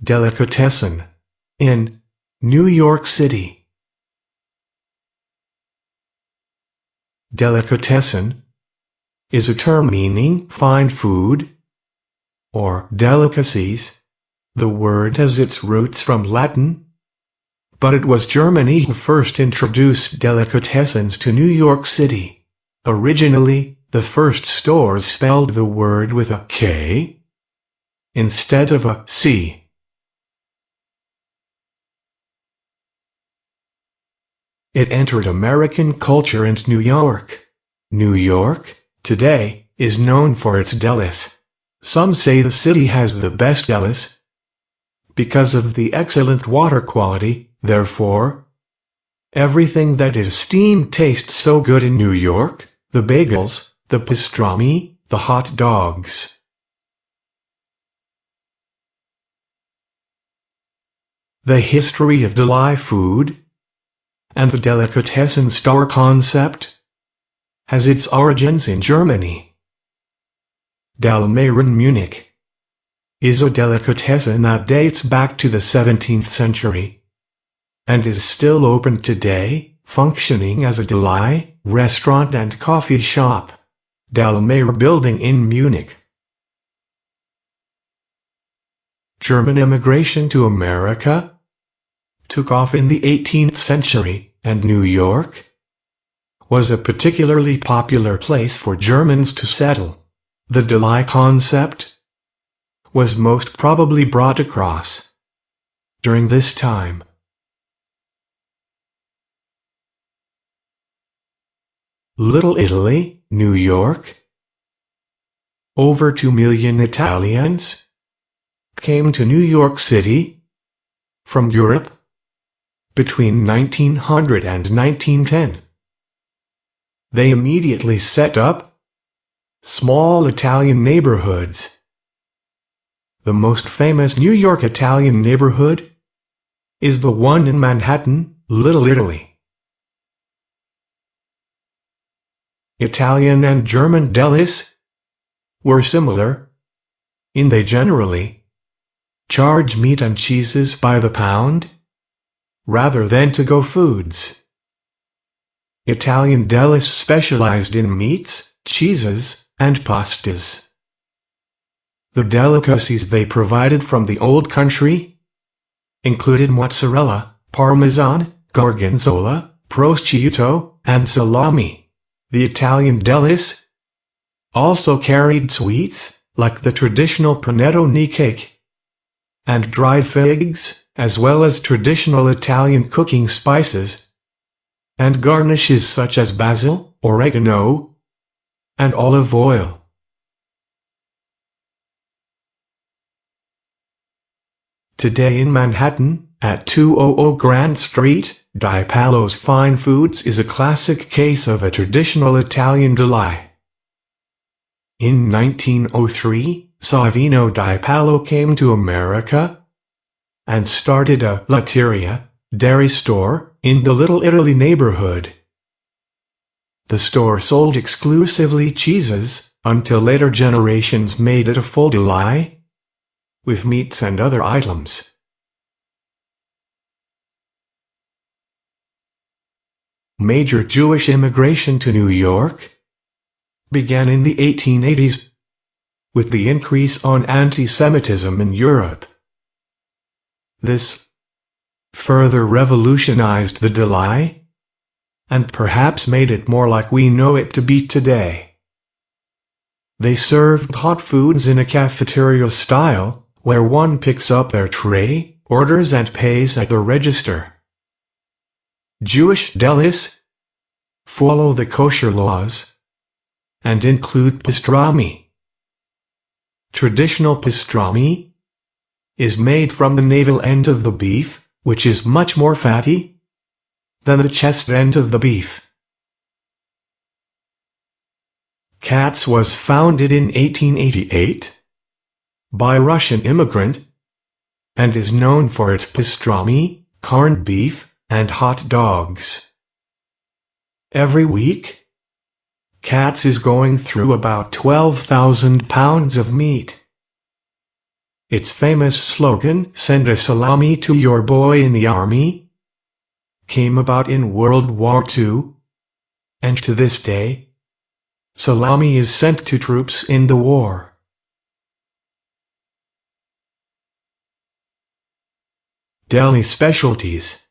Delicatessen in New York City. Delicatessen is a term meaning fine food or delicacies. The word has its roots from Latin, but it was Germany who first introduced delicatessens to New York City. Originally, the first stores spelled the word with a K instead of a C. It entered American culture in New York. New York, today, is known for its delis. Some say the city has the best delis because of the excellent water quality. Therefore, everything that is steamed tastes so good in New York: the bagels, the pastrami, the hot dogs. The history of deli food and the delicatessen store concept has its origins in Germany. Dalmeieren Munich is a delicatessen that dates back to the 17th century and is still open today, functioning as a deli, restaurant and coffee shop. Dalmeier Building in Munich. German immigration to America took off in the 18th century, and New York was a particularly popular place for Germans to settle. The deli concept was most probably brought across during this time. Little Italy, New York. Over 2 million Italians came to New York City from Europe between 1900 and 1910. They immediately set up small Italian neighborhoods. The most famous New York Italian neighborhood is the one in Manhattan, Little Italy. Italian and German delis were similar in they generally charge meat and cheeses by the pound rather than to-go foods. Italian delis specialized in meats, cheeses, and pastas. The delicacies they provided from the old country included mozzarella, parmesan, gorgonzola, prosciutto, and salami. The Italian delis also carried sweets, like the traditional panettone cake, and dried figs, as well as traditional Italian cooking spices, and garnishes such as basil, oregano, and olive oil. Today in Manhattan, at 200 Grand Street, Di Pallo's Fine Foods is a classic case of a traditional Italian deli. In 1903, Savino Di Pallo came to America and started a latteria, dairy store, in the Little Italy neighborhood. The store sold exclusively cheeses, until later generations made it a full deli, with meats and other items. Major Jewish immigration to New York began in the 1880s, with the increase on anti-Semitism in Europe. This further revolutionized the deli, and perhaps made it more like we know it to be today. They served hot foods in a cafeteria style, where one picks up their tray, orders and pays at the register. Jewish delis follow the kosher laws and include pastrami. Traditional pastrami is made from the navel end of the beef, which is much more fatty than the chest end of the beef. Katz was founded in 1888 by a Russian immigrant and is known for its pastrami, corned beef, and hot dogs. Every week, Katz is going through about 12,000 pounds of meat. Its famous slogan, "Send a salami to your boy in the army," came about in World War II, and to this day, salami is sent to troops in the war. Delhi specialties.